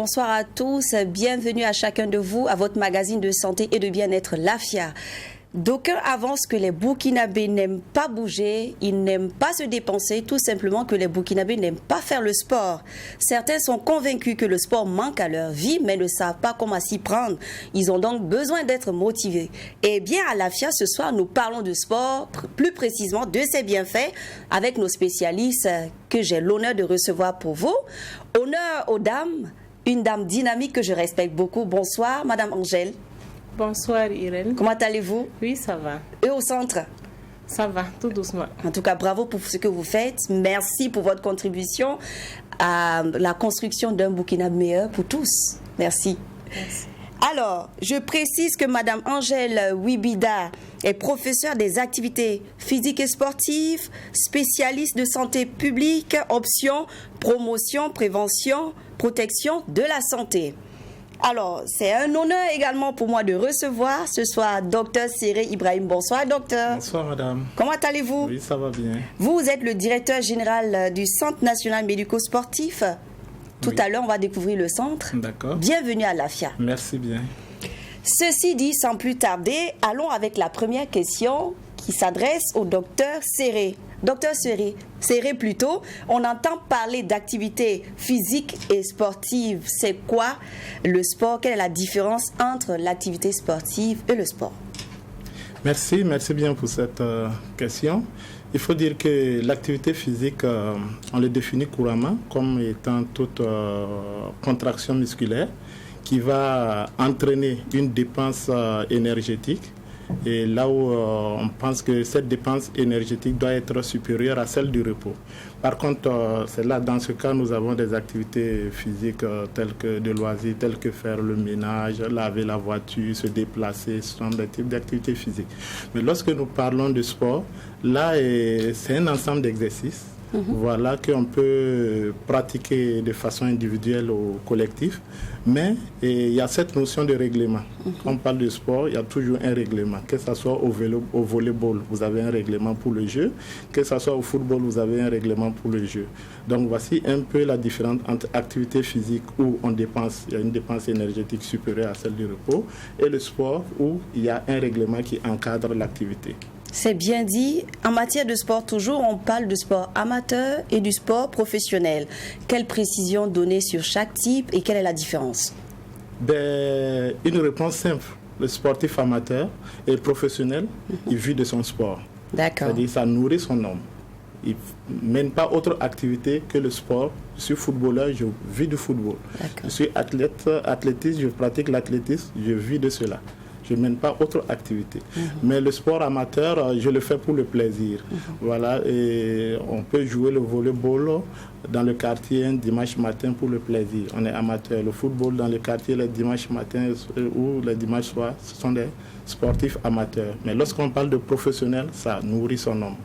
bonsoir à tous. Bienvenue à chacun de vous à votre magazine de santé et de bien-être Lafia. D'aucuns avancent que les Burkinabés n'aiment pas bouger, ils n'aiment pas se dépenser, tout simplement que les Burkinabés n'aiment pas faire le sport. Certains sont convaincus que le sport manque à leur vie, mais ne savent pas comment s'y prendre. Ils ont donc besoin d'être motivés. Et bien à Lafia, ce soir, nous parlons de sport, plus précisément de ses bienfaits, avec nos spécialistes que j'ai l'honneur de recevoir pour vous. Honneur aux dames, une dame dynamique que je respecte beaucoup. Bonsoir, Madame Angèle. Bonsoir Irène. Comment allez-vous? Oui, ça va. Et au centre? Ça va, tout doucement. En tout cas, bravo pour ce que vous faites. Merci pour votre contribution à la construction d'un Burkina meilleur pour tous. Merci. Merci. Alors, je précise que Madame Angèle Wibida est professeure des activités physiques et sportives, spécialiste de santé publique, options, promotion, prévention, protection de la santé. Alors, c'est un honneur également pour moi de recevoir ce soir Dr Séré Ibrahim. Bonsoir, docteur. Bonsoir, madame. Comment allez-vous? Oui, ça va bien. Vous êtes le directeur général du Centre national médico-sportif. Tout à l'heure, on va découvrir le centre. D'accord. Bienvenue à Lafia. Merci bien. Ceci dit, sans plus tarder, allons avec la première question qui s'adresse au docteur Séré. Docteur Séré plutôt, on entend parler d'activité physique et sportive. C'est quoi le sport? Quelle est la différence entre l'activité sportive et le sport? Merci bien pour cette question. Il faut dire que l'activité physique, on le définit couramment comme étant toute contraction musculaire qui va entraîner une dépense énergétique. Et là où on pense que cette dépense énergétique doit être supérieure à celle du repos. Par contre, c'est là, dans ce cas, nous avons des activités physiques telles que de loisirs, telles que faire le ménage, laver la voiture, se déplacer, ce sont des types d'activités physiques. Mais lorsque nous parlons de sport, là, c'est un ensemble d'exercices. Voilà, qu'on peut pratiquer de façon individuelle ou collective, mais il y a cette notion de règlement. Quand on parle de sport, il y a toujours un règlement. Que ce soit au volleyball, vous avez un règlement pour le jeu. Que ce soit au football, vous avez un règlement pour le jeu. Donc voici un peu la différence entre activité physique où il y a une dépense énergétique supérieure à celle du repos, et le sport où il y a un règlement qui encadre l'activité. C'est bien dit. En matière de sport, toujours, on parle de sport amateur et du sport professionnel. Quelle précision donner sur chaque type et quelle est la différence? Une réponse simple. Le sportif amateur et le professionnel, il vit de son sport. D'accord. C'est-à-dire ça nourrit son homme. Il ne mène pas autre activité que le sport. Je suis footballeur, je vis du football. D'accord. Je suis athlétiste, je pratique l'athlétisme, je vis de cela. Je ne mène pas autre activité. Mais le sport amateur, je le fais pour le plaisir. Voilà, et on peut jouer le volleyball dans le quartier un dimanche matin pour le plaisir. On est amateur. Le football dans le quartier le dimanche matin ou le dimanche soir, ce sont des sportifs amateurs. Mais lorsqu'on parle de professionnel, ça nourrit son homme.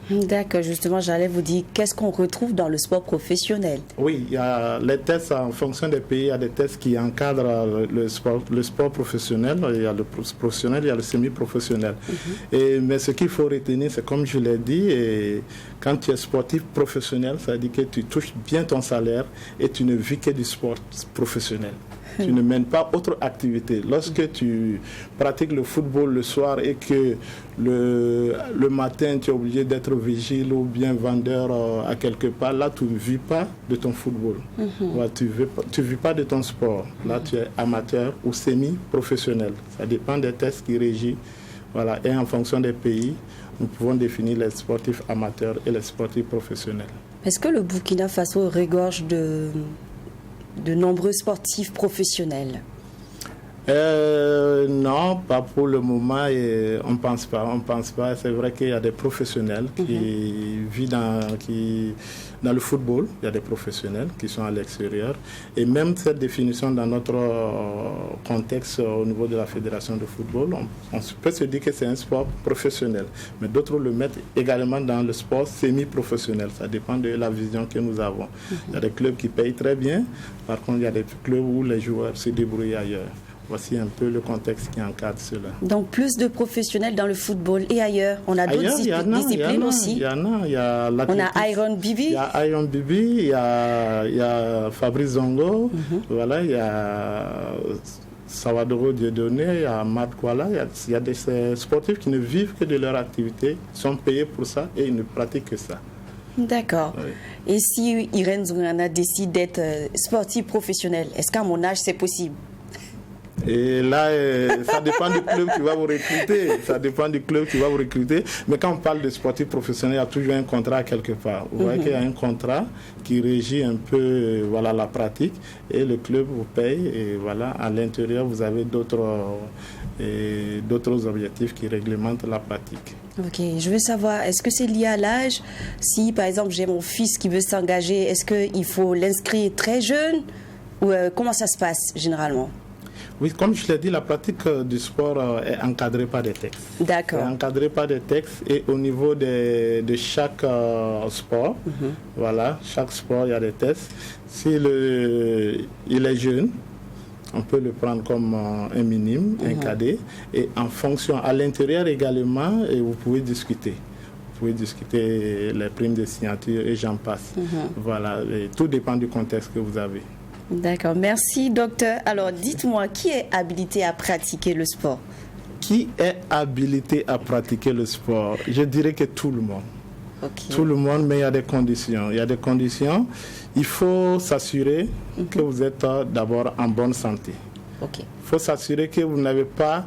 D'accord, justement, j'allais vous dire, qu'est-ce qu'on retrouve dans le sport professionnel? Oui, il y a les tests en fonction des pays, il y a des tests qui encadrent le sport professionnel, il y a le professionnel, il y a le semi-professionnel. Mais ce qu'il faut retenir, c'est comme je l'ai dit, et quand tu es sportif professionnel, ça veut dire que tu touches bien ton salaire et tu ne vis que du sport professionnel. Tu ne mènes pas autre activité. Lorsque tu pratiques le football le soir et que le matin tu es obligé d'être vigile ou bien vendeur à quelque part, là tu ne vis pas de ton football. Ouais, tu ne vis pas de ton sport. Là tu es amateur ou semi-professionnel. Ça dépend des tests qui régissent. Voilà. Et en fonction des pays, nous pouvons définir les sportifs amateurs et les sportifs professionnels. Est-ce que le Burkina Faso regorge de nombreux sportifs professionnels? Non, pas pour le moment. On ne pense pas. C'est vrai qu'il y a des professionnels qui vivent dans le football. Il y a des professionnels qui sont à l'extérieur. Et même cette définition dans notre contexte au niveau de la fédération de football, on peut se dire que c'est un sport professionnel. Mais d'autres le mettent également dans le sport semi-professionnel. Ça dépend de la vision que nous avons. Il y a des clubs qui payent très bien. Par contre, il y a des clubs où les joueurs se débrouillent ailleurs. Voici un peu le contexte qui encadre cela. Donc plus de professionnels dans le football et ailleurs. On a d'autres disciplines aussi. Il y a on a Iron Bibi. Il y a Iron Bibi, il y a Fabrice Zongo, voilà, il y a Sawadoro Dieudonné, il y a Mad Kuala. Il y a des sportifs qui ne vivent que de leur activité, sont payés pour ça et ils ne pratiquent que ça. D'accord. Oui. Et si Irène Zoungana décide d'être sportive professionnelle, est-ce qu'à mon âge c'est possible? Et là, ça dépend du club qui va vous recruter. Ça dépend du club qui va vous recruter. Mais quand on parle de sportif professionnel, il y a toujours un contrat quelque part. Vous voyez qu'il y a un contrat qui régit un peu voilà, la pratique et le club vous paye. Et voilà, à l'intérieur, vous avez d'autres objectifs qui réglementent la pratique. Ok, je veux savoir, est-ce que c'est lié à l'âge? Si, par exemple, j'ai mon fils qui veut s'engager, est-ce qu'il faut l'inscrire très jeune? Ou comment ça se passe généralement? Oui, comme je l'ai dit, la pratique du sport est encadrée par des textes. D'accord. Est encadrée par des textes et au niveau de chaque sport, voilà, chaque sport, il y a des tests. S'il est jeune, on peut le prendre comme un minime, un cadet. Et en fonction, à l'intérieur également, et vous pouvez discuter. Vous pouvez discuter les primes de signature et j'en passe. Voilà, et tout dépend du contexte que vous avez. D'accord, merci docteur. Alors dites-moi, qui est habilité à pratiquer le sport? Qui est habilité à pratiquer le sport? Je dirais que tout le monde. Okay. Tout le monde, mais il y a des conditions. Il y a des conditions. Il faut s'assurer que vous êtes d'abord en bonne santé. Okay. Il faut s'assurer que vous n'avez pas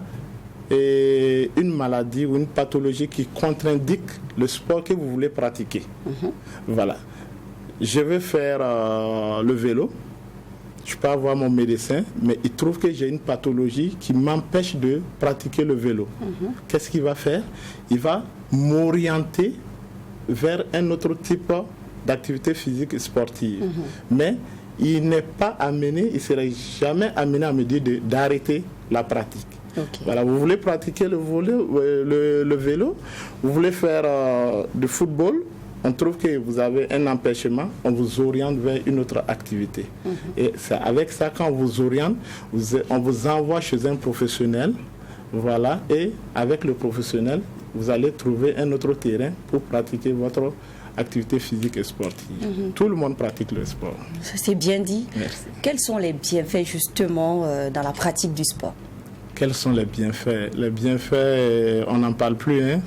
une maladie ou une pathologie qui contre-indique le sport que vous voulez pratiquer. Voilà. Je vais faire le vélo. Je peux avoir mon médecin, mais il trouve que j'ai une pathologie qui m'empêche de pratiquer le vélo. Qu'est-ce qu'il va faire? Il va m'orienter vers un autre type d'activité physique et sportive. Mais il n'est pas amené, il ne serait jamais amené à me dire d'arrêter la pratique. Okay. Voilà, vous voulez pratiquer le vélo, vous voulez faire du football, on trouve que vous avez un empêchement, on vous oriente vers une autre activité. Et c'est avec ça, quand on vous oriente, on vous envoie chez un professionnel, voilà, et avec le professionnel, vous allez trouver un autre terrain pour pratiquer votre activité physique et sportive. Tout le monde pratique le sport. Ça, c'est bien dit. Merci. Quels sont les bienfaits justement dans la pratique du sport? Quels sont les bienfaits? Les bienfaits, on n'en parle plus, hein.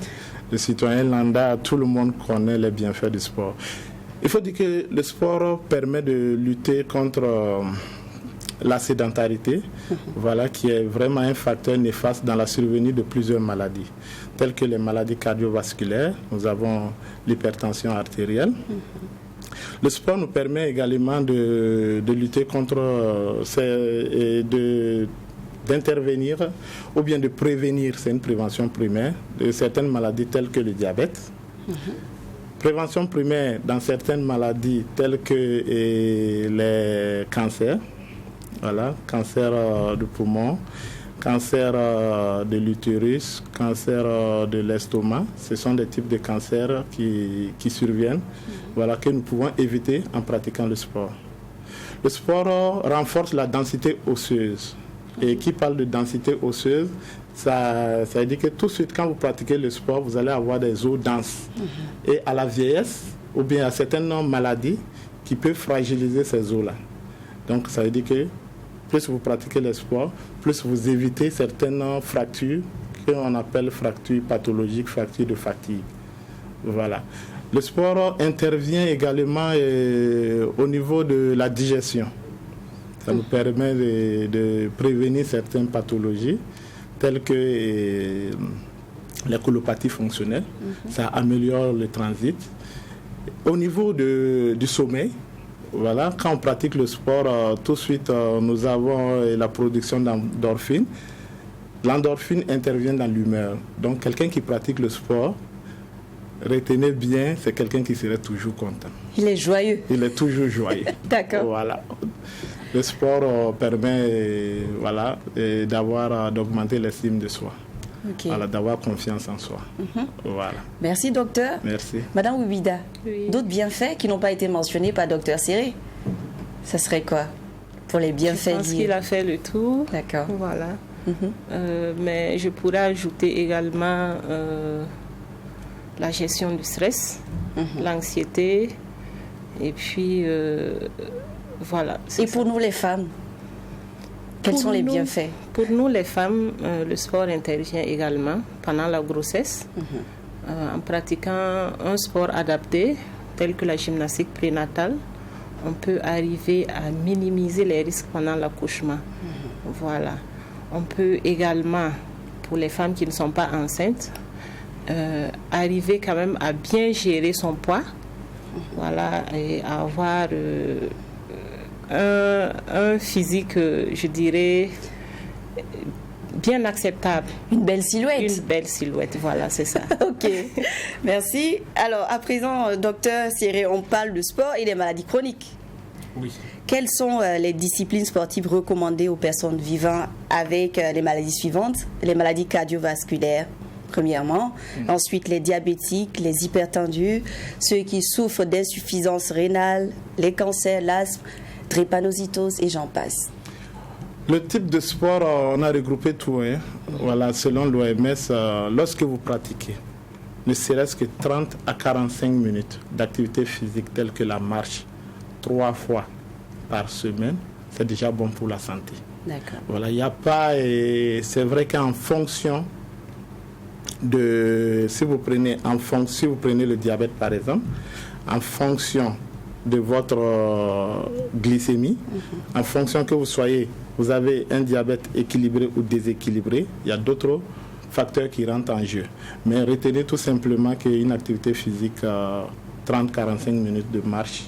Le citoyen lambda, tout le monde connaît les bienfaits du sport. Il faut dire que le sport permet de lutter contre la sédentarité, voilà, qui est vraiment un facteur néfaste dans la survenue de plusieurs maladies, telles que les maladies cardiovasculaires. Nous avons l'hypertension artérielle. Le sport nous permet également de lutter contre d'intervenir ou bien de prévenir, c'est une prévention primaire, de certaines maladies telles que le diabète. Prévention primaire dans certaines maladies telles que les cancers, voilà, cancer du poumon, cancer de l'utérus, cancer de l'estomac. Ce sont des types de cancers qui surviennent, voilà, que nous pouvons éviter en pratiquant le sport. Le sport renforce la densité osseuse. Et qui parle de densité osseuse, ça veut dire que tout de suite, quand vous pratiquez le sport, vous allez avoir des os denses. Et à la vieillesse, ou bien à certaines maladies qui peuvent fragiliser ces os-là. Donc, ça veut dire que plus vous pratiquez le sport, plus vous évitez certaines fractures qu'on appelle fractures pathologiques, fractures de fatigue. Voilà. Le sport intervient également au niveau de la digestion. Ça nous permet de prévenir certaines pathologies, telles que les colopathies fonctionnelles. Ça améliore le transit. Au niveau du sommeil, voilà, quand on pratique le sport, tout de suite, nous avons la production d'endorphine. L'endorphine intervient dans l'humeur. Donc, quelqu'un qui pratique le sport, retenez bien, c'est quelqu'un qui serait toujours content. Il est joyeux. Il est toujours joyeux. D'accord. Voilà. Le sport permet d'augmenter l'estime de soi, voilà, d'avoir confiance en soi. Voilà. Merci docteur. Merci. Madame Ouibida, oui. D'autres bienfaits qui n'ont pas été mentionnés par docteur Séré, ça serait quoi? Pour les bienfaits. Je pense qu'il a fait le tour. D'accord. Voilà. Mais je pourrais ajouter également la gestion du stress, l'anxiété, et puis voilà. Et pour nous les femmes, quels sont les bienfaits? Pour nous les femmes, le sport intervient également pendant la grossesse, en pratiquant un sport adapté, tel que la gymnastique prénatale. On peut arriver à minimiser les risques pendant l'accouchement. Voilà. On peut également, pour les femmes qui ne sont pas enceintes, arriver quand même à bien gérer son poids. Voilà, et avoir un physique, je dirais, bien acceptable. Une belle silhouette. Une belle silhouette, voilà, c'est ça. Ok, merci. Alors, à présent, docteur Siré, on parle de sport et des maladies chroniques. Oui. Quelles sont les disciplines sportives recommandées aux personnes vivant avec les maladies suivantes? Les maladies cardiovasculaires, premièrement. Ensuite, les diabétiques, les hypertendus, ceux qui souffrent d'insuffisance rénale, les cancers, l'asthme, drépanocytose et j'en passe. Le type de sport, on a regroupé tout. Hein. Voilà, selon l'OMS, lorsque vous pratiquez, ne serait-ce que 30 à 45 minutes d'activité physique telle que la marche, 3 fois par semaine, c'est déjà bon pour la santé. D'accord. Voilà, il n'y a pas, et c'est vrai qu'en fonction de, si vous prenez le diabète par exemple, en fonction de votre glycémie, en fonction que vous avez un diabète équilibré ou déséquilibré, il y a d'autres facteurs qui rentrent en jeu. Mais retenez tout simplement qu'une activité physique, 30-45 minutes de marche,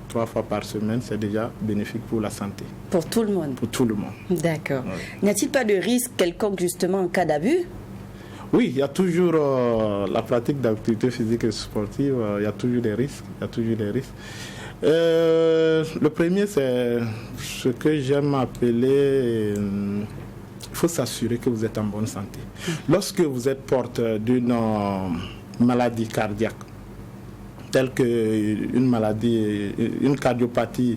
3 fois par semaine, c'est déjà bénéfique pour la santé. Pour tout le monde? Pour tout le monde. D'accord. N'y a-t-il pas de risque quelconque justement en cas d'abus? Oui, il y a toujours la pratique d'activité physique et sportive, il y a toujours des risques. Le premier, c'est ce que j'aime appeler, il faut s'assurer que vous êtes en bonne santé. Lorsque vous êtes porteur d'une maladie cardiaque, telle une cardiopathie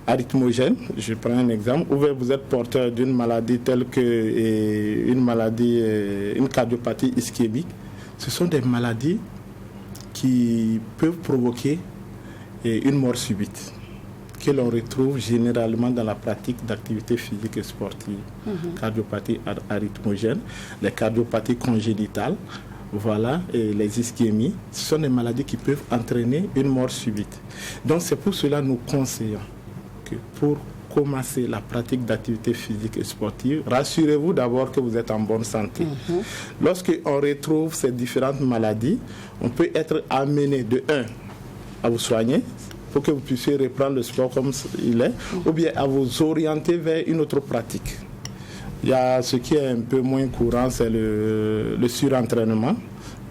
arythmogène, je prends un exemple, ou vous êtes porteur d'une maladie telle que une cardiopathie ischémique, ce sont des maladies qui peuvent provoquer une mort subite, que l'on retrouve généralement dans la pratique d'activités physiques et sportives. Cardiopathie arythmogène, les cardiopathies congénitales, voilà, et les ischémies, ce sont des maladies qui peuvent entraîner une mort subite. Donc c'est pour cela que nous conseillons que pour commencer la pratique d'activité physique et sportive, rassurez-vous d'abord que vous êtes en bonne santé. Lorsqu'on retrouve ces différentes maladies, on peut être amené de 1 à vous soigner pour que vous puissiez reprendre le sport comme il est, ou bien à vous orienter vers une autre pratique. Il y a ce qui est un peu moins courant, c'est le surentraînement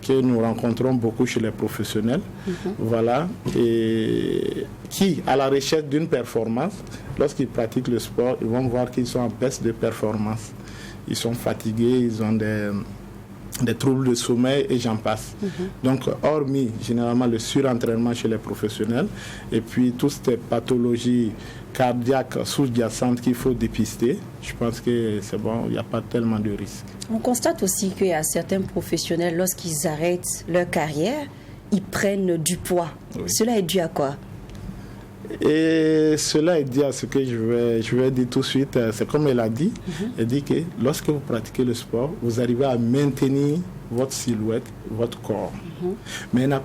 que nous rencontrons beaucoup chez les professionnels. Voilà, et qui, à la recherche d'une performance, lorsqu'ils pratiquent le sport, ils vont voir qu'ils sont en baisse de performance. Ils sont fatigués, ils ont des troubles de sommeil et j'en passe. Donc, hormis généralement le surentraînement chez les professionnels et puis toutes ces pathologies cardiaques sous-jacentes qu'il faut dépister, je pense que c'est bon, il n'y a pas tellement de risques. On constate aussi qu'il y a certains professionnels, lorsqu'ils arrêtent leur carrière, ils prennent du poids. Oui. Cela est dû à quoi? Et cela est dû à ce que je vais dire tout de suite. C'est comme elle a dit. Elle dit que lorsque vous pratiquez le sport, vous arrivez à maintenir votre silhouette, votre corps. Mais il ne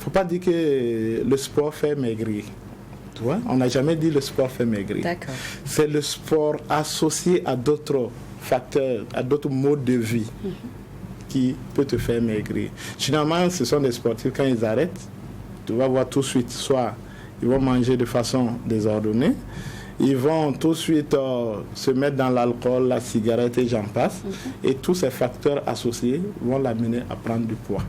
faut pas dire que le sport fait maigrir. Tu vois? On n'a jamais dit le sport fait maigrir. D'accord. C'est le sport associé à d'autres facteurs, à d'autres modes de vie qui peut te faire maigrir. Généralement, ce sont des sportifs, quand ils arrêtent, tu vas voir tout de suite, soit ils vont manger de façon désordonnée, ils vont tout de suite se mettre dans l'alcool, la cigarette et j'en passe. Et tous ces facteurs associés vont l'amener à prendre du poids.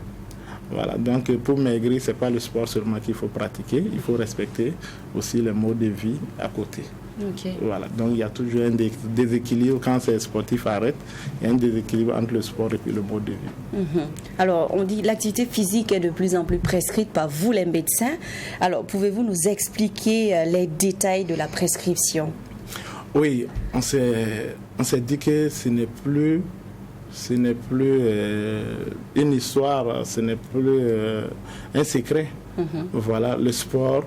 Voilà, donc pour maigrir, ce n'est pas le sport seulement qu'il faut pratiquer, il faut respecter aussi les modes de vie à côté. Okay. Voilà, donc il y a toujours un déséquilibre quand ces sportifs arrêtent, il y a un déséquilibre entre le sport et puis le mode de vie. Alors, on dit l'activité physique est de plus en plus prescrite par vous les médecins. Alors, pouvez-vous nous expliquer les détails de la prescription? Oui, on s'est dit que ce n'est plus une histoire, ce n'est plus un secret. Voilà, le sport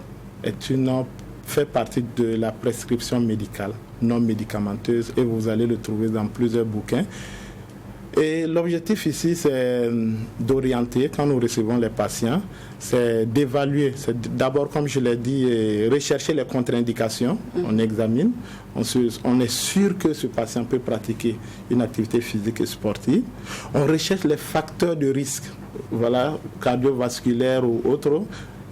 fait partie de la prescription médicale, non médicamenteuse, et vous allez le trouver dans plusieurs bouquins. Et l'objectif ici, c'est d'orienter, quand nous recevons les patients, c'est d'évaluer. C'est d'abord, comme je l'ai dit, rechercher les contre-indications. On examine. On est sûr que ce patient peut pratiquer une activité physique et sportive. On recherche les facteurs de risque, voilà, cardiovasculaires ou autres.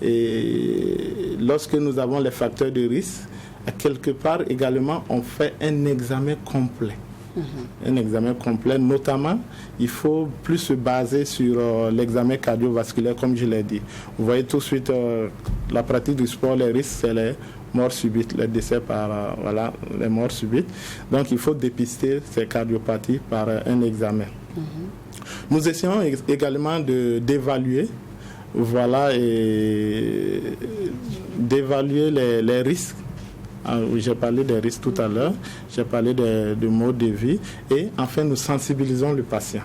Et lorsque nous avons les facteurs de risque, à quelque part également, on fait un examen complet. Un examen complet, notamment, il faut plus se baser sur l'examen cardiovasculaire, comme je l'ai dit. Vous voyez tout de suite, la pratique du sport, les risques, c'est les morts subites, les décès par les morts subites. Donc, il faut dépister ces cardiopathies par un examen. Nous essayons également d'évaluer, et d'évaluer les risques. J'ai parlé des risques tout à l'heure, j'ai parlé de mode de vie et enfin nous sensibilisons le patient.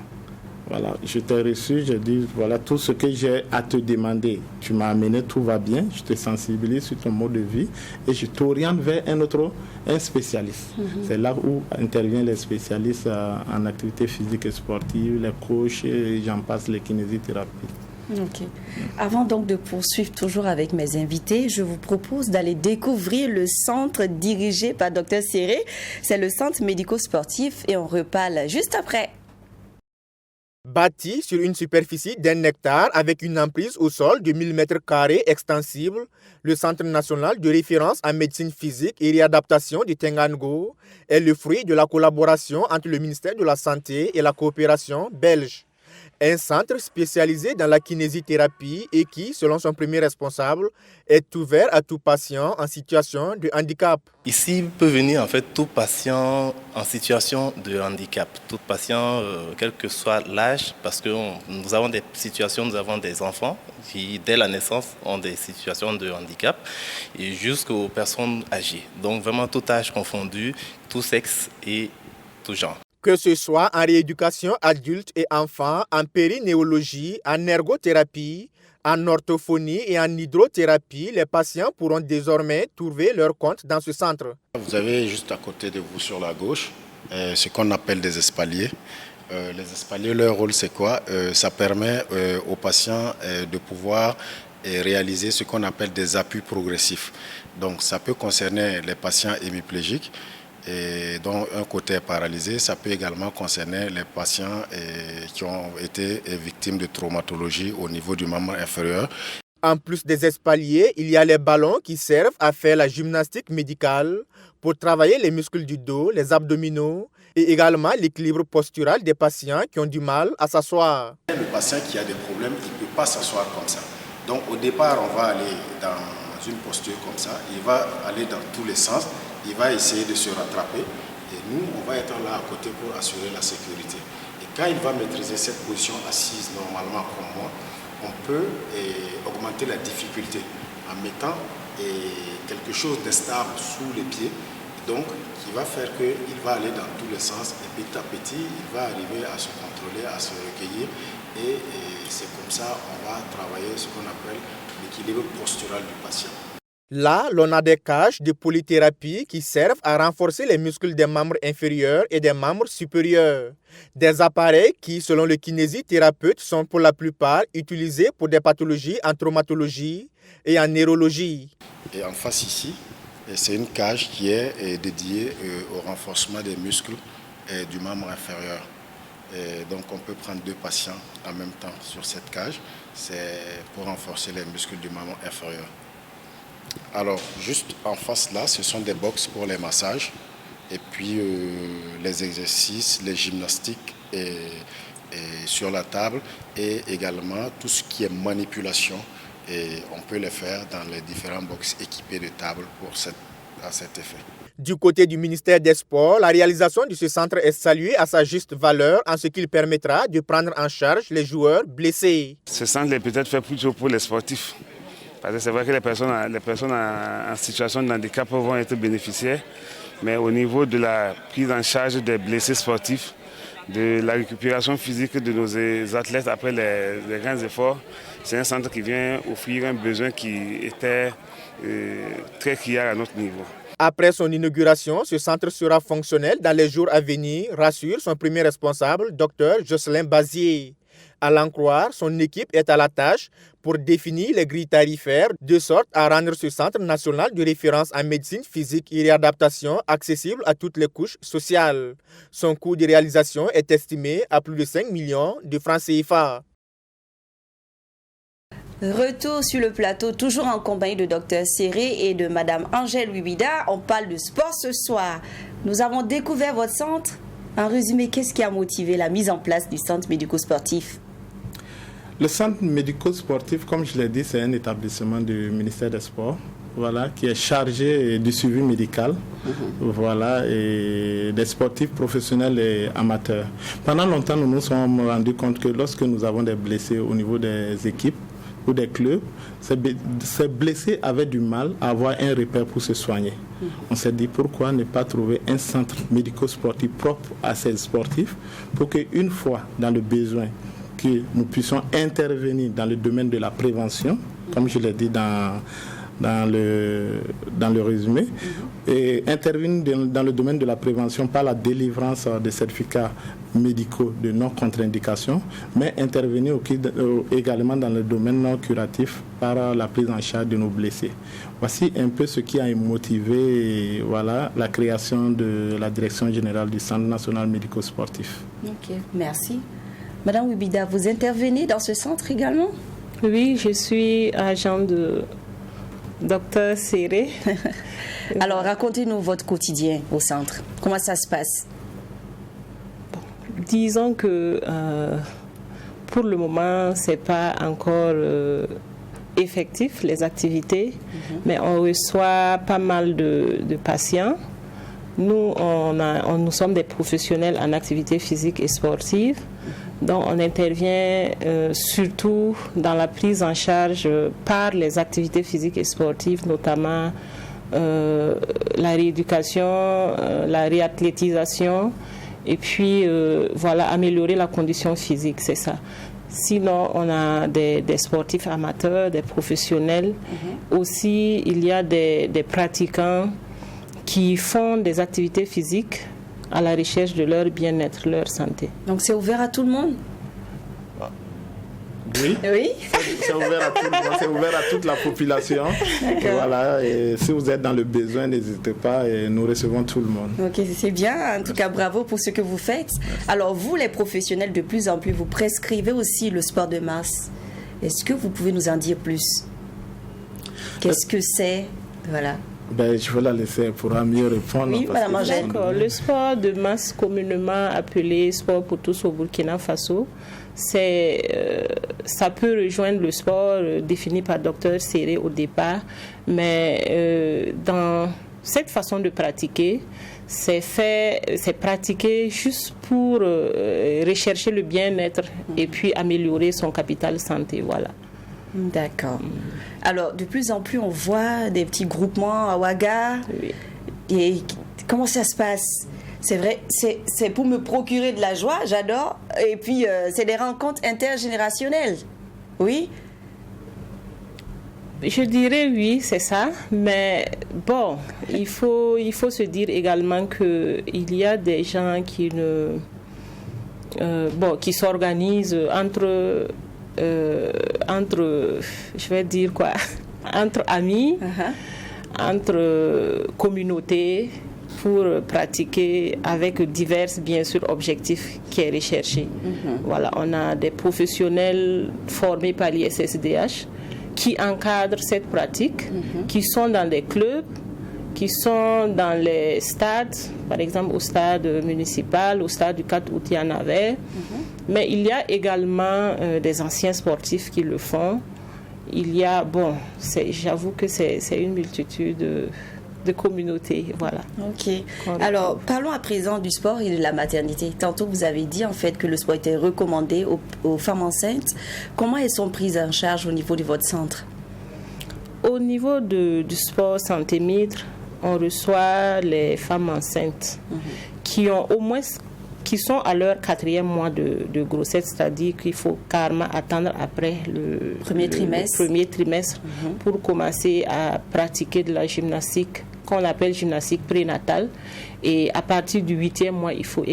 Voilà, je t'ai reçu, j'ai dit voilà tout ce que j'ai à te demander, tu m'as amené, tout va bien, je te sensibilise sur ton mode de vie et je t'oriente vers un spécialiste. C'est là où interviennent les spécialistes en activité physique et sportive, les coachs, et j'en passe, les kinésithérapies. Ok. Avant donc de poursuivre toujours avec mes invités, je vous propose d'aller découvrir le centre dirigé par Dr Serré. C'est le centre médico-sportif et on reparle juste après. Bâti sur une superficie d'1 hectare avec une emprise au sol de 1000 m² extensible, le Centre national de référence en médecine physique et réadaptation du Tengango est le fruit de la collaboration entre le ministère de la Santé et la coopération belge. Un centre spécialisé dans la kinésithérapie et qui, selon son premier responsable, est ouvert à tout patient en situation de handicap. Ici peut venir en fait tout patient en situation de handicap, tout patient quel que soit l'âge, parce que nous avons des situations, nous avons des enfants qui dès la naissance ont des situations de handicap et jusqu'aux personnes âgées. Donc vraiment tout âge confondu, tout sexe et tout genre. Que ce soit en rééducation adulte et enfant, en périnéologie, en ergothérapie, en orthophonie et en hydrothérapie, les patients pourront désormais trouver leur compte dans ce centre. Vous avez juste à côté de vous sur la gauche ce qu'on appelle des espaliers. Les espaliers, leur rôle c'est quoi? Ça permet aux patients de pouvoir réaliser ce qu'on appelle des appuis progressifs. Donc ça peut concerner les patients hémiplégiques, et dont un côté est paralysé. Ça peut également concerner les patients qui ont été victimes de traumatologie au niveau du membre inférieur. En plus des espaliers, il y a les ballons qui servent à faire la gymnastique médicale pour travailler les muscles du dos, les abdominaux et également l'équilibre postural des patients qui ont du mal à s'asseoir. Le patient qui a des problèmes, il ne peut pas s'asseoir comme ça. Donc au départ, on va aller dans une posture comme ça. Il va aller dans tous les sens. Il va essayer de se rattraper et nous, on va être là à côté pour assurer la sécurité. Et quand il va maîtriser cette position assise normalement comme moi, on peut augmenter la difficulté en mettant quelque chose de stable sous les pieds, donc qui va faire qu'il va aller dans tous les sens et petit à petit, il va arriver à se contrôler, à se recueillir et c'est comme ça qu'on va travailler ce qu'on appelle l'équilibre postural du patient. Là, l'on a des cages de polythérapie qui servent à renforcer les muscles des membres inférieurs et des membres supérieurs. Des appareils qui, selon le kinésithérapeute, sont pour la plupart utilisés pour des pathologies en traumatologie et en neurologie. Et en face ici, c'est une cage qui est dédiée au renforcement des muscles du membre inférieur. Et donc on peut prendre 2 patients en même temps sur cette cage. C'est pour renforcer les muscles du membre inférieur. Alors, juste en face là, ce sont des box pour les massages et puis les exercices, les gymnastiques et sur la table et également tout ce qui est manipulation. Et on peut le faire dans les différents box équipés de tables à cet effet. Du côté du ministère des Sports, la réalisation de ce centre est saluée à sa juste valeur en ce qu'il permettra de prendre en charge les joueurs blessés. Ce centre est peut-être fait plutôt pour les sportifs. Parce que c'est vrai que les personnes en situation de handicap vont être bénéficiaires. Mais au niveau de la prise en charge des blessés sportifs, de la récupération physique de nos athlètes après les grands efforts, c'est un centre qui vient offrir un besoin qui était très criard à notre niveau. Après son inauguration, ce centre sera fonctionnel dans les jours à venir, rassure son premier responsable, Dr Jocelyn Bazier. À l'en croire, son équipe est à la tâche pour définir les grilles tarifaires de sorte à rendre ce centre national de référence en médecine physique et réadaptation accessible à toutes les couches sociales. Son coût de réalisation est estimé à plus de 5 millions de francs CFA. Retour sur le plateau, toujours en compagnie de Dr Séré et de Madame Angèle Wibida. On parle de sport ce soir. Nous avons découvert votre centre. En résumé, qu'est-ce qui a motivé la mise en place du centre médico-sportif? Le centre médico-sportif, comme je l'ai dit, c'est un établissement du ministère des Sports, voilà, qui est chargé du suivi médical, voilà, et des sportifs professionnels et amateurs. Pendant longtemps, nous nous sommes rendus compte que lorsque nous avons des blessés au niveau des équipes ou des clubs, ces blessés avaient du mal à avoir un repère pour se soigner. On s'est dit pourquoi ne pas trouver un centre médico-sportif propre à ces sportifs pour qu'une fois dans le besoin, que nous puissions intervenir dans le domaine de la prévention, comme je l'ai dit dans le résumé, et intervenir dans le domaine de la prévention par la délivrance de certificats médicaux de non-contre-indication, mais intervenir également dans le domaine non curatif par la prise en charge de nos blessés. Voici un peu ce qui a motivé la création de la direction générale du Centre national médico-sportif. Ok, merci. Madame Wibida, vous intervenez dans ce centre également? Oui, je suis agent de Dr Séré. Alors, racontez-nous votre quotidien au centre. Comment ça se passe? Disons que pour le moment, ce n'est pas encore effectif, les activités, mais on reçoit pas mal de patients. Nous, nous sommes des professionnels en activité physique et sportive. Donc, on intervient surtout dans la prise en charge par les activités physiques et sportives, notamment la rééducation, la réathlétisation, et puis améliorer la condition physique, c'est ça. Sinon, on a des sportifs amateurs, des professionnels. Aussi, il y a des pratiquants qui font des activités physiques à la recherche de leur bien-être, leur santé. Donc c'est ouvert à tout le monde? Oui, oui. C'est ouvert à tout le monde, c'est ouvert à toute la population. Voilà, et si vous êtes dans le besoin, n'hésitez pas et nous recevons tout le monde. Ok, c'est bien. En tout cas, bravo pour ce que vous faites. Alors vous, les professionnels, de plus en plus, vous prescrivez aussi le sport de masse. Est-ce que vous pouvez nous en dire plus? Qu'est-ce que c'est? Voilà. Je vais la laisser pour mieux répondre. Oui, Madame Angèle. Le sport de masse, communément appelé sport pour tous au Burkina Faso, ça peut rejoindre le sport défini par Dr Séré au départ, mais dans cette façon de pratiquer, c'est pratiqué juste pour rechercher le bien-être et puis améliorer son capital santé, voilà. D'accord. Alors, de plus en plus, on voit des petits groupements à Ouaga. Oui. Et comment ça se passe? C'est vrai, c'est pour me procurer de la joie, j'adore. Et puis, c'est des rencontres intergénérationnelles. Oui? Je dirais oui, c'est ça. Mais bon, il faut se dire également qu'il y a des gens qui s'organisent entre amis, entre communautés pour pratiquer avec divers, bien sûr, objectifs qui est recherché. Voilà, on a des professionnels formés par l'ISSDH qui encadrent cette pratique, qui sont dans des clubs qui sont dans les stades, par exemple au stade municipal, au stade du 4 août, il y en avait. Mais il y a également des anciens sportifs qui le font. Il y a, j'avoue que c'est une multitude de communautés, voilà. Ok. Alors, parlons à présent du sport et de la maternité. Tantôt, vous avez dit en fait que le sport était recommandé aux femmes enceintes. Comment elles sont prises en charge au niveau de votre centre? Au niveau du sport Santé Mitre, on reçoit les femmes enceintes qui sont à leur 4e mois de grossesse, c'est-à-dire qu'il faut carrément attendre après le premier trimestre pour commencer à pratiquer de la gymnastique qu'on appelle gymnastique prénatale. Et à partir du 8e mois, il faut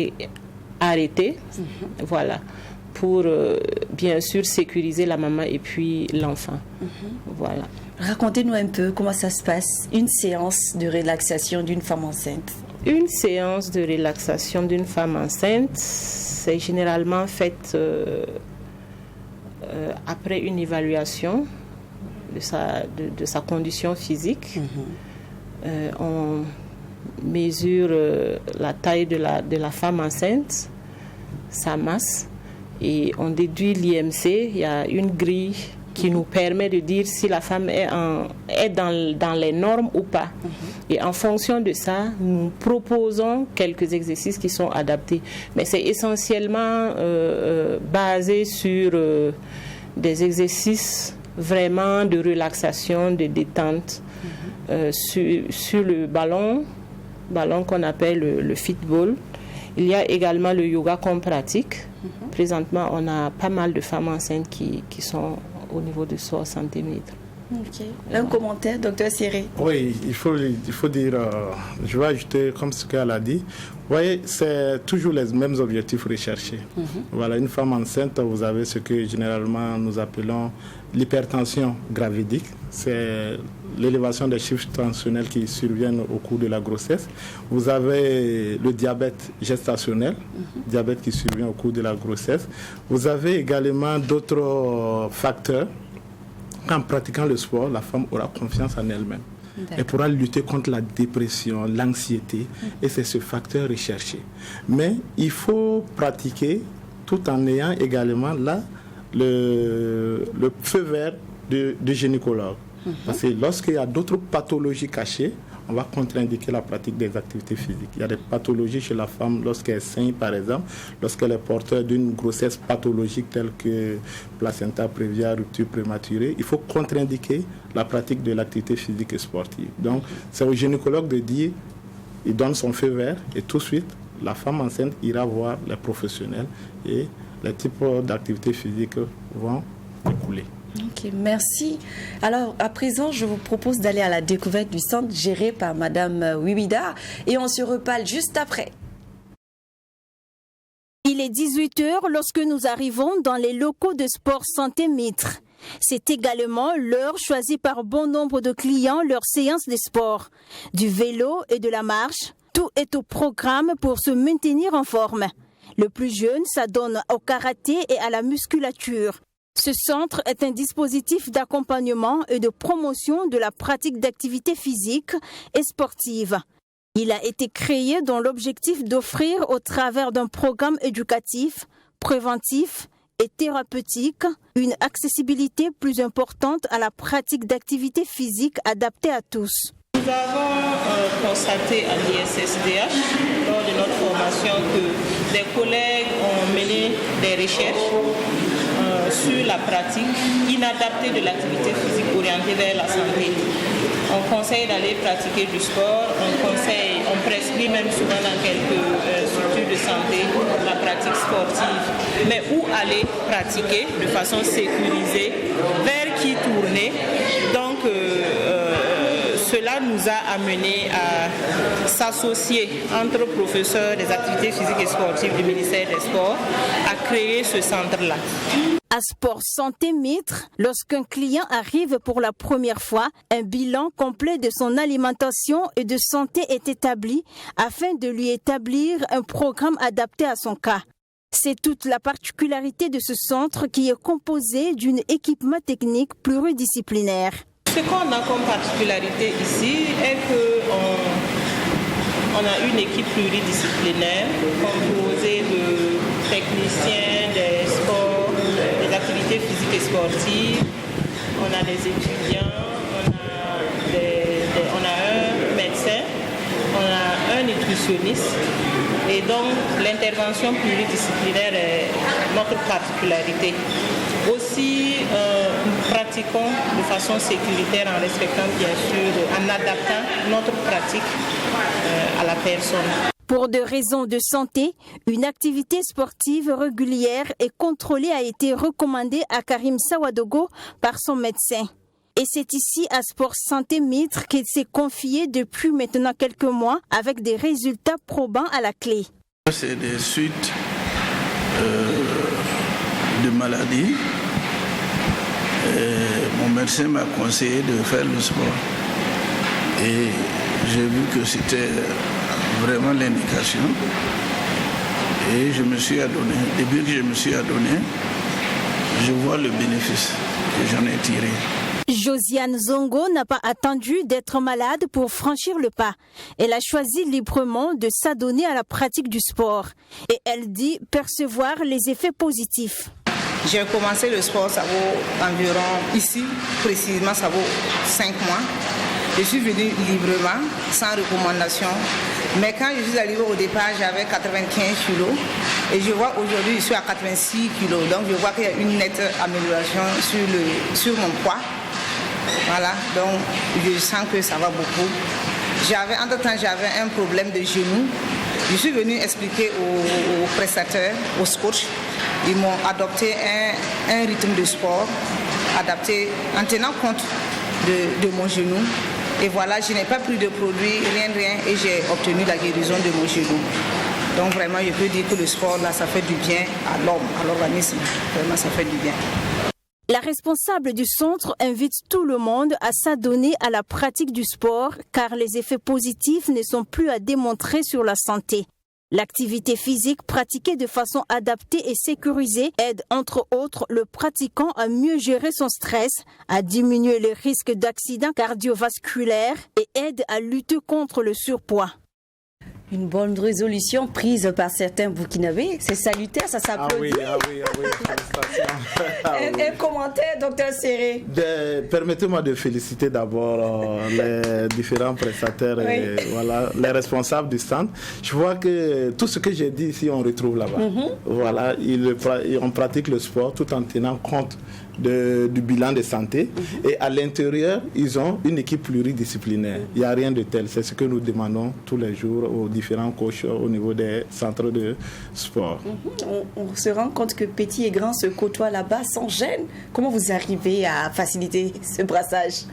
arrêter, voilà, pour bien sûr sécuriser la maman et puis l'enfant. Voilà. Racontez-nous un peu comment ça se passe, une séance de relaxation d'une femme enceinte. Une séance de relaxation d'une femme enceinte, c'est généralement faite après une évaluation de sa condition physique. On mesure la taille de la femme enceinte, sa masse, et on déduit l'IMC. Il y a une grille qui nous permet de dire si la femme est dans les normes ou pas. Et en fonction de ça, nous proposons quelques exercices qui sont adaptés. Mais c'est essentiellement basé sur des exercices vraiment de relaxation, de détente, sur le ballon qu'on appelle le football. Il y a également le yoga qu'on pratique. Présentement, on a pas mal de femmes enceintes qui sont au niveau de 60 mètres. Okay. Un commentaire, docteur Séré? Oui, il faut dire, je vais ajouter comme ce qu'elle a dit. Vous voyez, c'est toujours les mêmes objectifs recherchés. Voilà, une femme enceinte, vous avez ce que généralement nous appelons l'hypertension gravidique. C'est l'élévation des chiffres tensionnels qui surviennent au cours de la grossesse. Vous avez le diabète gestationnel, diabète qui survient au cours de la grossesse. Vous avez également d'autres facteurs. En pratiquant le sport, la femme aura confiance en elle-même. Elle pourra lutter contre la dépression, l'anxiété, et c'est ce facteur recherché. Mais il faut pratiquer tout en ayant également là le feu vert de gynécologue. Parce que lorsqu'il y a d'autres pathologies cachées, on va contre-indiquer la pratique des activités physiques. Il y a des pathologies chez la femme lorsqu'elle saigne, par exemple, lorsqu'elle est porteur d'une grossesse pathologique telle que placenta prévia, rupture prématurée. Il faut contre-indiquer la pratique de l'activité physique et sportive. Donc, c'est au gynécologue de dire, il donne son feu vert et tout de suite, la femme enceinte ira voir les professionnels et les types d'activités physiques vont découler. Ok, merci. Alors, à présent, je vous propose d'aller à la découverte du centre géré par Madame Wibida et on se reparle juste après. Il est 18h lorsque nous arrivons dans les locaux de Sport Santé Mitre. C'est également l'heure choisie par bon nombre de clients leur séance de sport. Du vélo et de la marche, tout est au programme pour se maintenir en forme. Le plus jeune s'adonne au karaté et à la musculature. Ce centre est un dispositif d'accompagnement et de promotion de la pratique d'activités physiques et sportives. Il a été créé dans l'objectif d'offrir au travers d'un programme éducatif, préventif et thérapeutique une accessibilité plus importante à la pratique d'activités physiques adaptées à tous. Nous avons constaté à l'ISSDH, lors de notre formation, que des collègues ont mené des recherches sur la pratique inadaptée de l'activité physique orientée vers la santé. On conseille d'aller pratiquer du sport, on prescrit même souvent dans quelques structures de santé la pratique sportive. Mais où aller pratiquer de façon sécurisée, vers qui tourner? Donc, cela nous a amené à s'associer entre professeurs des activités physiques et sportives du ministère des Sports à créer ce centre-là. À Sport Santé Mitre, lorsqu'un client arrive pour la première fois, un bilan complet de son alimentation et de santé est établi afin de lui établir un programme adapté à son cas. C'est toute la particularité de ce centre qui est composé d'un équipement technique pluridisciplinaire. Ce qu'on a comme particularité ici est qu'on a une équipe pluridisciplinaire composée de techniciens des sports, des activités physiques et sportives. On a des étudiants, on a un médecin, on a un nutritionniste. Et donc l'intervention pluridisciplinaire est notre particularité. Aussi, nous pratiquons de façon sécuritaire en respectant bien sûr, en adaptant notre pratique à la personne. Pour des raisons de santé, une activité sportive régulière et contrôlée a été recommandée à Karim Sawadogo par son médecin. Et c'est ici à Sport Santé Mitre qu'il s'est confié depuis maintenant quelques mois avec des résultats probants à la clé. C'est des suites de maladies. Et mon médecin m'a conseillé de faire le sport. Et j'ai vu que c'était vraiment l'indication. Et je me suis adonné. Depuis que je me suis adonné, je vois le bénéfice que j'en ai tiré. Josiane Zongo n'a pas attendu d'être malade pour franchir le pas. Elle a choisi librement de s'adonner à la pratique du sport. Et elle dit percevoir les effets positifs. J'ai commencé le sport, ça vaut environ, ici précisément, ça vaut 5 mois. Je suis venue librement, sans recommandation. Mais quand je suis arrivée au départ, j'avais 95 kilos. Et je vois aujourd'hui, je suis à 86 kilos. Donc je vois qu'il y a une nette amélioration sur mon poids. Voilà, donc je sens que ça va beaucoup. Entre-temps, j'avais un problème de genou. Je suis venue expliquer aux prestataires, aux coachs. Ils m'ont adopté un rythme de sport adapté en tenant compte de mon genou. Et voilà, je n'ai pas pris de produits, rien, et j'ai obtenu la guérison de mon genou. Donc vraiment, je peux dire que le sport, là, ça fait du bien à l'homme, à l'organisme. Vraiment, ça fait du bien. La responsable du centre invite tout le monde à s'adonner à la pratique du sport car les effets positifs ne sont plus à démontrer sur la santé. L'activité physique pratiquée de façon adaptée et sécurisée aide entre autres le pratiquant à mieux gérer son stress, à diminuer les risques d'accidents cardiovasculaires et aide à lutter contre le surpoids. Une bonne résolution prise par certains Burkinabés. C'est salutaire, ça s'applaudit. Ah oui, félicitations. Un commentaire, docteur Serré. Permettez-moi de féliciter d'abord les différents prestataires et voilà, les responsables du stand. Je vois que tout ce que j'ai dit ici, on retrouve là-bas. Voilà, on pratique le sport tout en tenant compte du bilan de santé. Et à l'intérieur, ils ont une équipe pluridisciplinaire. Il n'y a rien de tel. C'est ce que nous demandons tous les jours aux différents coachs au niveau des centres de sport. On se rend compte que petits et grands se côtoient là-bas sans gêne. Comment vous arrivez à faciliter ce brassage?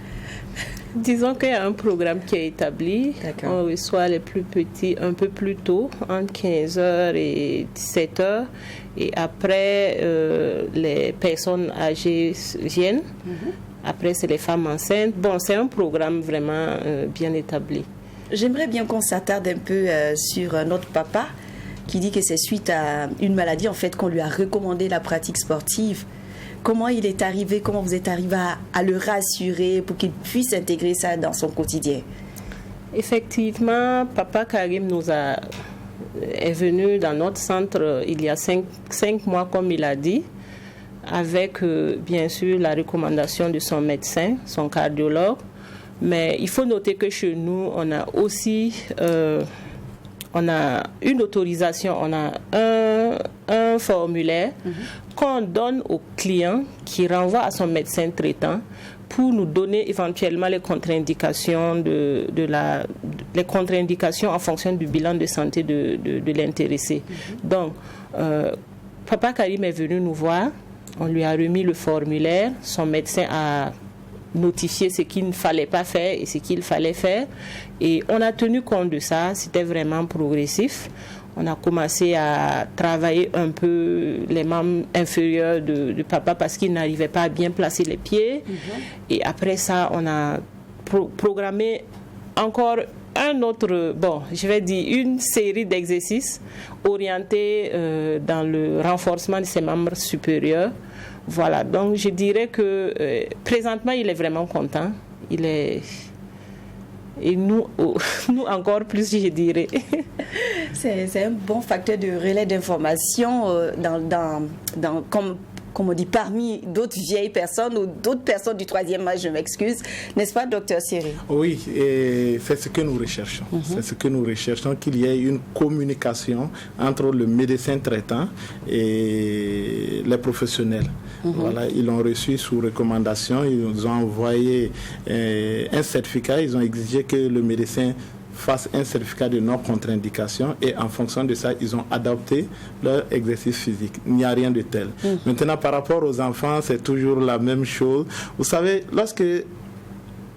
Disons qu'il y a un programme qui est établi. On reçoit les plus petits un peu plus tôt, entre 15h et 17h. Et après, les personnes âgées viennent. Après, c'est les femmes enceintes. Bon, c'est un programme vraiment bien établi. J'aimerais bien qu'on s'attarde un peu sur notre papa qui dit que c'est suite à une maladie en fait qu'on lui a recommandé la pratique sportive. Comment il est arrivé, comment vous êtes arrivé à le rassurer pour qu'il puisse intégrer ça dans son quotidien? Effectivement, papa Karim est venu dans notre centre il y a 5 mois, comme il a dit, avec bien sûr la recommandation de son médecin, son cardiologue. Mais il faut noter que chez nous, on a aussi on a une autorisation, on a un formulaire qu'on donne au client qui renvoie à son médecin traitant pour nous donner éventuellement les contre-indications les contre-indications en fonction du bilan de santé de l'intéressé. Donc, papa Karim est venu nous voir, on lui a remis le formulaire, son médecin a notifié ce qu'il ne fallait pas faire et ce qu'il fallait faire. Et on a tenu compte de ça, c'était vraiment progressif. On a commencé à travailler un peu les membres inférieurs de papa parce qu'il n'arrivait pas à bien placer les pieds. Et après ça, on a programmé encore une série d'exercices orientés dans le renforcement de ses membres supérieurs. Voilà, donc je dirais que présentement, il est vraiment content. Et nous encore plus, je dirais. C'est un bon facteur de relais d'information comme on dit, parmi d'autres vieilles personnes ou d'autres personnes du troisième âge, je m'excuse. N'est-ce pas, docteur Cyril? Oui, et c'est ce que nous recherchons. C'est ce que nous recherchons, qu'il y ait une communication entre le médecin traitant et les professionnels. Voilà, ils l'ont reçu sous recommandation, ils nous ont envoyé un certificat, ils ont exigé que le médecin fasse un certificat de non-contre-indication et en fonction de ça, ils ont adapté leur exercice physique. Il n'y a rien de tel. Maintenant, par rapport aux enfants, c'est toujours la même chose. Vous savez, lorsque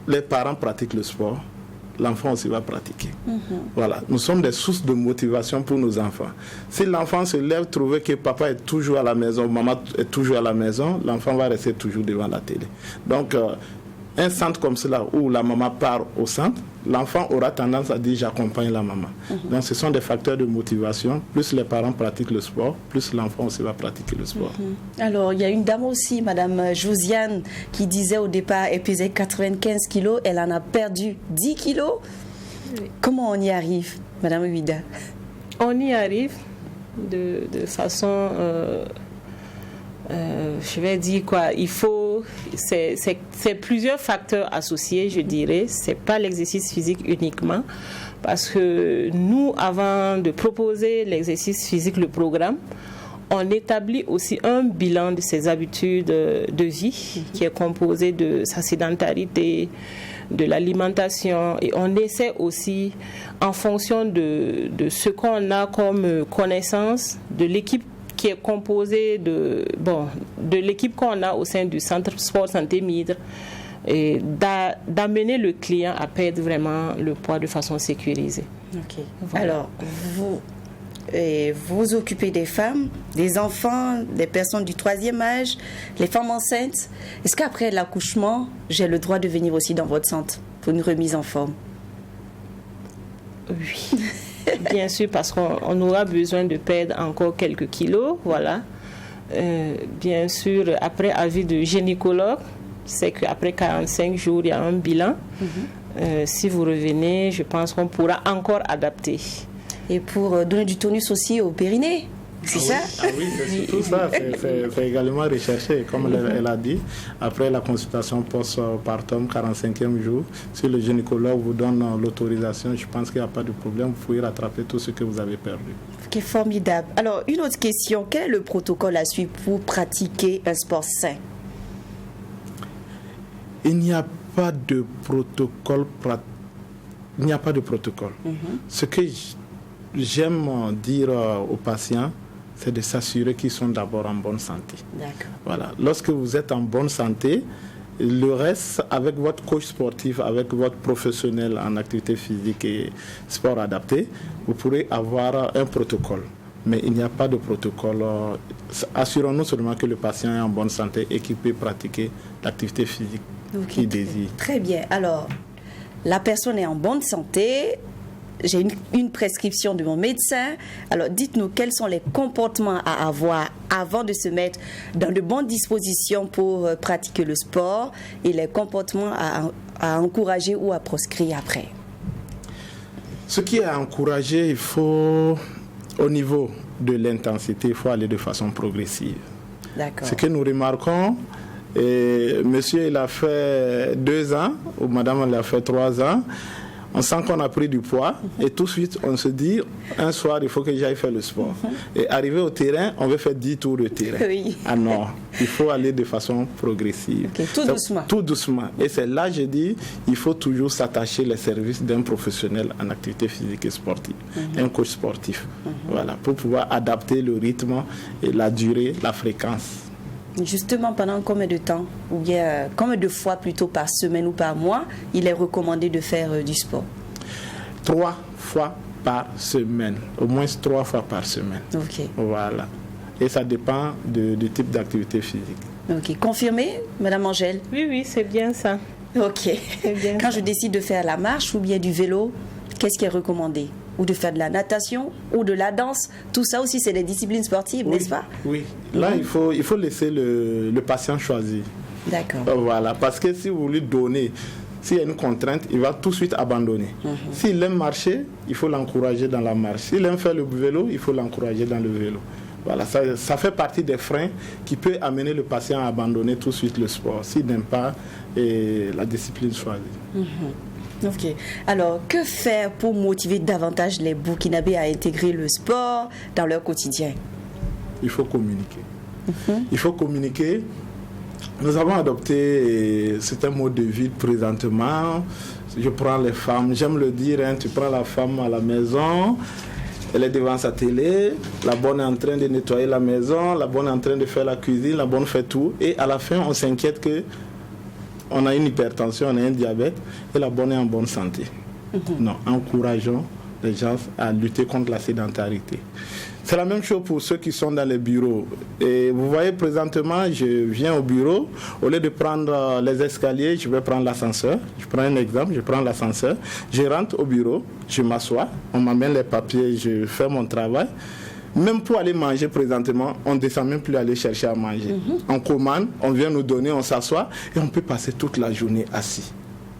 les parents pratiquent le sport, l'enfant aussi va pratiquer. Voilà, nous sommes des sources de motivation pour nos enfants. Si l'enfant se lève, trouver que papa est toujours à la maison, maman est toujours à la maison, l'enfant va rester toujours devant la télé. Donc, un centre comme cela où la maman part au centre, l'enfant aura tendance à dire j'accompagne la maman. Donc ce sont des facteurs de motivation. Plus les parents pratiquent le sport, plus l'enfant aussi va pratiquer le sport. Alors il y a une dame aussi, Madame Josiane, qui disait au départ elle pesait 95 kilos, elle en a perdu 10 kilos. Comment on y arrive, Madame Ouida? On y arrive de façon... je vais dire quoi, il faut, c'est plusieurs facteurs associés, je dirais. C'est pas l'exercice physique uniquement, parce que nous, avant de proposer l'exercice physique, le programme, on établit aussi un bilan de ses habitudes de vie, qui est composé de sa sédentarité, de l'alimentation, et on essaie aussi, en fonction de ce qu'on a comme connaissance, de l'équipe qui est composé de l'équipe qu'on a au sein du Centre Sport Santé Midre, et d'amener le client à perdre vraiment le poids de façon sécurisée. Voilà. Alors, vous occupez des femmes, des enfants, des personnes du troisième âge, les femmes enceintes. Est-ce qu'après l'accouchement, j'ai le droit de venir aussi dans votre centre pour une remise en forme? Oui. Bien sûr, parce qu'on aura besoin de perdre encore quelques kilos, voilà. Bien sûr, après avis de gynécologue, c'est qu'après 45 jours, il y a un bilan. Si vous revenez, je pense qu'on pourra encore adapter. Et pour donner du tonus aussi au périnée, c'est ça? Oui, c'est surtout ça. C'est également recherché, comme elle a dit. Après la consultation post-partum, 45e jour, si le gynécologue vous donne l'autorisation, je pense qu'il n'y a pas de problème. Vous pouvez rattraper tout ce que vous avez perdu. Ok, formidable. Alors, une autre question. Quel est le protocole à suivre pour pratiquer un sport sain? Il n'y a pas de protocole. Il n'y a pas de protocole. Ce que j'aime dire aux patients, c'est de s'assurer qu'ils sont d'abord en bonne santé. D'accord. Voilà. Lorsque vous êtes en bonne santé, le reste, avec votre coach sportif, avec votre professionnel en activité physique et sport adapté, vous pourrez avoir un protocole. Mais il n'y a pas de protocole. Assurons-nous seulement que le patient est en bonne santé et qu'il peut pratiquer l'activité physique qu'il désire. Très bien. Alors, la personne est en bonne santé. J'ai une prescription de mon médecin. Alors, dites-nous quels sont les comportements à avoir avant de se mettre dans de bonnes dispositions pour pratiquer le sport et les comportements à encourager ou à proscrire après. Ce qui est à encourager, il faut, au niveau de l'intensité, il faut aller de façon progressive. D'accord. Ce que nous remarquons, monsieur, il a fait 2 ans, ou madame, elle a fait 3 ans. On sent qu'on a pris du poids et tout de suite on se dit un soir il faut que j'aille faire le sport. Et arrivé au terrain, on veut faire 10 tours de terrain. Oui. Ah non, il faut aller de façon progressive. Tout doucement. Tout doucement. Et c'est là je dis il faut toujours s'attacher les services d'un professionnel en activité physique et sportive, un coach sportif. Voilà, pour pouvoir adapter le rythme et la durée, la fréquence. Justement, pendant combien de temps, ou bien combien de fois plutôt par semaine ou par mois, il est recommandé de faire du sport? 3 fois par semaine, au moins 3 fois par semaine. Ok. Voilà. Et ça dépend du type d'activité physique. Ok. Confirmé, Madame Angèle? Oui, c'est bien ça. Ok. Bien Quand ça. je décide de faire la marche ou bien du vélo, qu'est-ce qui est recommandé? Ou de faire de la natation ou de la danse, tout ça aussi c'est des disciplines sportives, n'est-ce pas? Oui, là il faut laisser le patient choisir. D'accord. Voilà, parce que si vous lui donnez s'il y a une contrainte, il va tout de suite abandonner. S'il aime marcher, il faut l'encourager dans la marche. S'il aime faire le vélo, il faut l'encourager dans le vélo. Voilà, ça fait partie des freins qui peuvent amener le patient à abandonner tout de suite le sport s'il n'aime pas la discipline choisie. Ok. Alors, que faire pour motiver davantage les Burkinabés à intégrer le sport dans leur quotidien? Il faut communiquer. Il faut communiquer. Nous avons adopté certains modes de vie présentement. Je prends les femmes, j'aime le dire, tu prends la femme à la maison, elle est devant sa télé, la bonne est en train de nettoyer la maison, la bonne est en train de faire la cuisine, la bonne fait tout. Et à la fin, on s'inquiète qu'on a une hypertension, on a un diabète, et la bonne est en bonne santé. Non, encourageons les gens à lutter contre la sédentarité. C'est la même chose pour ceux qui sont dans les bureaux. Et vous voyez, présentement, je viens au bureau. Au lieu de prendre les escaliers, je vais prendre l'ascenseur. Je prends un exemple, je prends l'ascenseur. Je rentre au bureau, je m'assois, on m'amène les papiers, je fais mon travail. Même pour aller manger présentement, on ne descend même plus aller chercher à manger. On commande, on vient nous donner, on s'assoit et on peut passer toute la journée assis.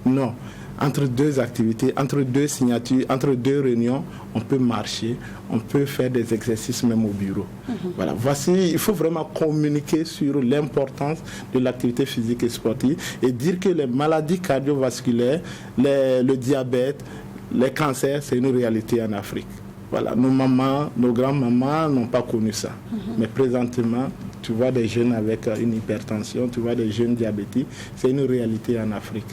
Non. Entre deux activités, entre deux signatures, entre deux réunions, on peut marcher, on peut faire des exercices même au bureau. Voilà. Voici, il faut vraiment communiquer sur l'importance de l'activité physique et sportive et dire que les maladies cardiovasculaires, le diabète, les cancers, c'est une réalité en Afrique. Voilà. Nos mamans, nos grands-mamans n'ont pas connu ça. Mais présentement, tu vois des jeunes avec une hypertension, tu vois des jeunes diabétiques, c'est une réalité en Afrique.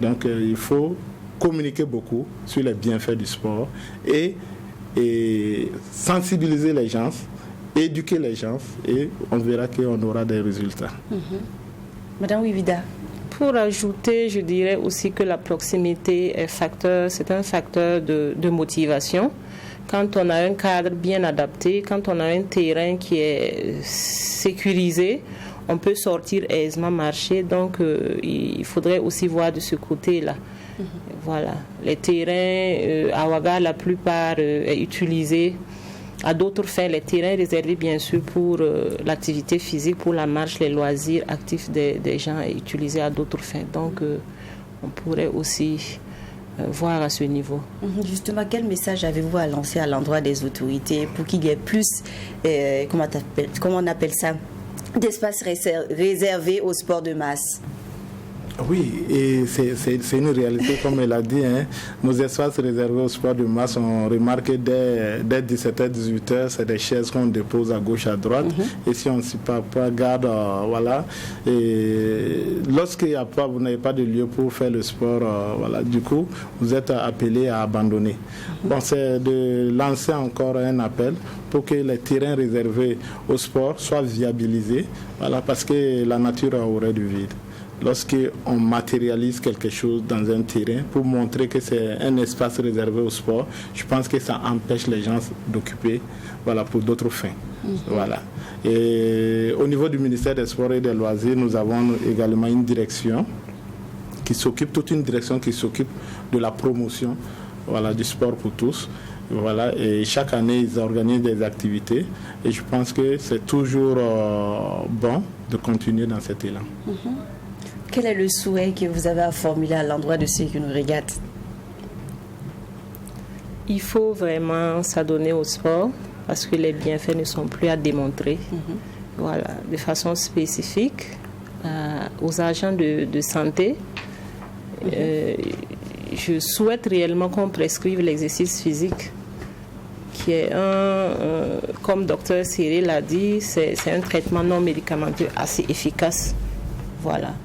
Donc il faut communiquer beaucoup sur les bienfaits du sport et sensibiliser les gens, éduquer les gens et on verra qu'on aura des résultats. Madame Wivida. Pour ajouter, je dirais aussi que la proximité c'est un facteur de motivation. Quand on a un cadre bien adapté, quand on a un terrain qui est sécurisé, on peut sortir aisément marcher. Donc, il faudrait aussi voir de ce côté-là. Voilà. Les terrains à Ouaga, la plupart est utilisé à d'autres fins. Les terrains réservés, bien sûr, pour l'activité physique, pour la marche, les loisirs actifs des gens est utilisé à d'autres fins. Donc, on pourrait aussi voir à ce niveau. Justement, quel message avez-vous à lancer à l'endroit des autorités pour qu'il y ait plus, comment on appelle ça, d'espaces réservés au sport de masse? Oui, et c'est une réalité, comme elle a dit. Nos espaces réservés au sport de masse, on remarque dès 17h, 18h, c'est des chaises qu'on dépose à gauche, à droite. Et si on ne s'y pas garde, voilà. Et lorsqu'il n'y a pas, vous n'avez pas de lieu pour faire le sport, voilà. Du coup, vous êtes appelé à abandonner. Bon, c'est de lancer encore un appel pour que les terrains réservés au sport soient viabilisés, voilà, parce que la nature aurait du vide. Lorsqu'on matérialise quelque chose dans un terrain pour montrer que c'est un espace réservé au sport, je pense que ça empêche les gens d'occuper, voilà, pour d'autres fins. Voilà. Et au niveau du ministère des Sports et des Loisirs, nous avons également une direction qui s'occupe, toute une direction qui s'occupe de la promotion, voilà, du sport pour tous. Voilà, et chaque année, ils organisent des activités et je pense que c'est toujours bon de continuer dans cet élan. Quel est le souhait que vous avez à formuler à l'endroit de ceux qui nous regardent? Il faut vraiment s'adonner au sport parce que les bienfaits ne sont plus à démontrer. Voilà, de façon spécifique aux agents de santé. Je souhaite réellement qu'on prescrive l'exercice physique, qui est comme Dr Cyril l'a dit, c'est un traitement non médicamenteux assez efficace. Voilà.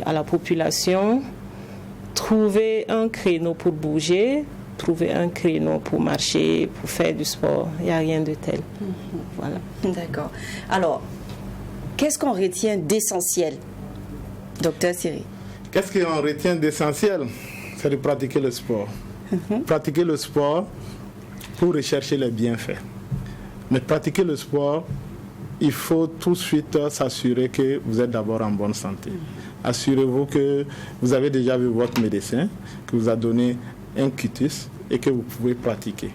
À la population, trouver un créneau pour bouger, trouver un créneau pour marcher, pour faire du sport. Il n'y a rien de tel. Voilà. D'accord. Alors, qu'est-ce qu'on retient d'essentiel, Docteur Cyril? Qu'est-ce qu'on retient d'essentiel? C'est de pratiquer le sport. Pratiquer le sport pour rechercher les bienfaits. Mais pratiquer le sport, il faut tout de suite s'assurer que vous êtes d'abord en bonne santé. Assurez-vous que vous avez déjà vu votre médecin, que vous a donné un quitus et que vous pouvez pratiquer.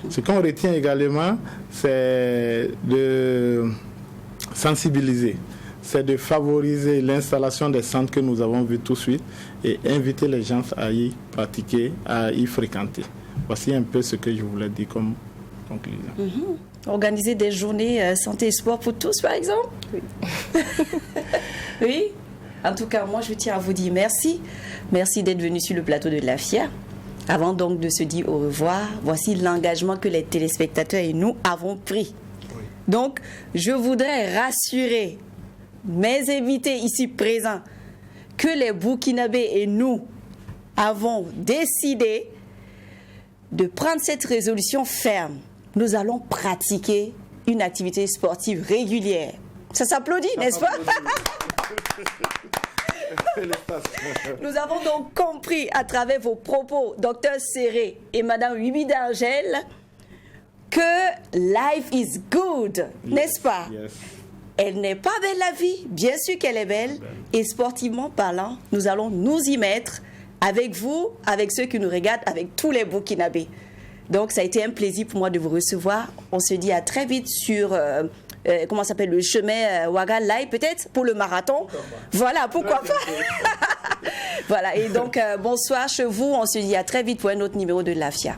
Ce qu'on retient également, c'est de sensibiliser. c'est de favoriser l'installation des centres que nous avons vus tout de suite et inviter les gens à y pratiquer, à y fréquenter. Voici un peu ce que je voulais dire comme conclusion. Organiser des journées santé et sport pour tous, par exemple? Oui. Oui. En tout cas, moi, je tiens à vous dire merci. Merci d'être venu sur le plateau de l'AFIA. Avant donc de se dire au revoir, voici l'engagement que les téléspectateurs et nous avons pris. Oui. Donc, je voudrais rassurer mes invités ici présents que les Burkinabés et nous avons décidé de prendre cette résolution ferme. Nous allons pratiquer une activité sportive régulière. Ça s'applaudit, n'est-ce pas? Nous avons donc compris à travers vos propos, Dr Serré et Madame Wibi d'Argel, que life is good, n'est-ce pas? Yes. Elle n'est pas belle la vie, bien sûr qu'elle est belle. Et sportivement parlant, nous allons nous y mettre avec vous, avec ceux qui nous regardent, avec tous les Burkinabés. Donc ça a été un plaisir pour moi de vous recevoir. On se dit à très vite sur... comment ça s'appelle, le chemin Ouaga Live peut-être pour le marathon. Voilà, pourquoi pas. Voilà, et donc bonsoir chez vous. On se dit à très vite pour un autre numéro de l'AFIA.